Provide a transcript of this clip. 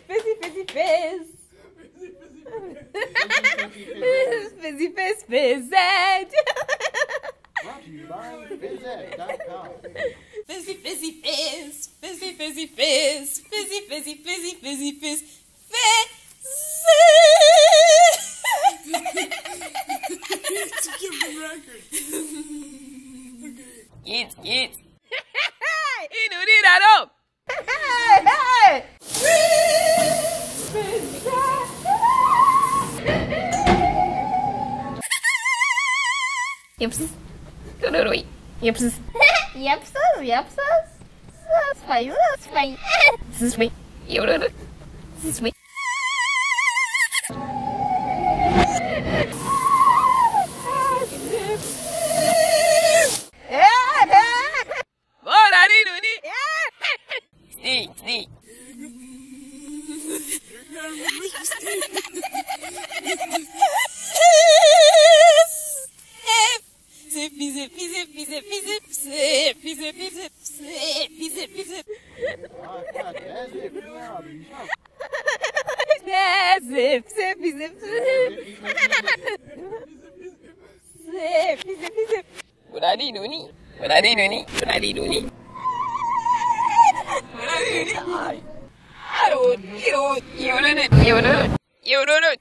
Fizzy, fizzy, fizz. Fizzy, fizz, fizzed. Brought to you by Fizzette.com. Fizzy, fizzy, fizz. Fizzy, fizzy, fizz. Fizzy, fizzy, fizzy, fizzy, fizz. To give the record. Kids, kids. Hey! Yips. Yips. Yips. Yips. That's fine. That's fine. This is me. This is me. See. What are they doing? You don't.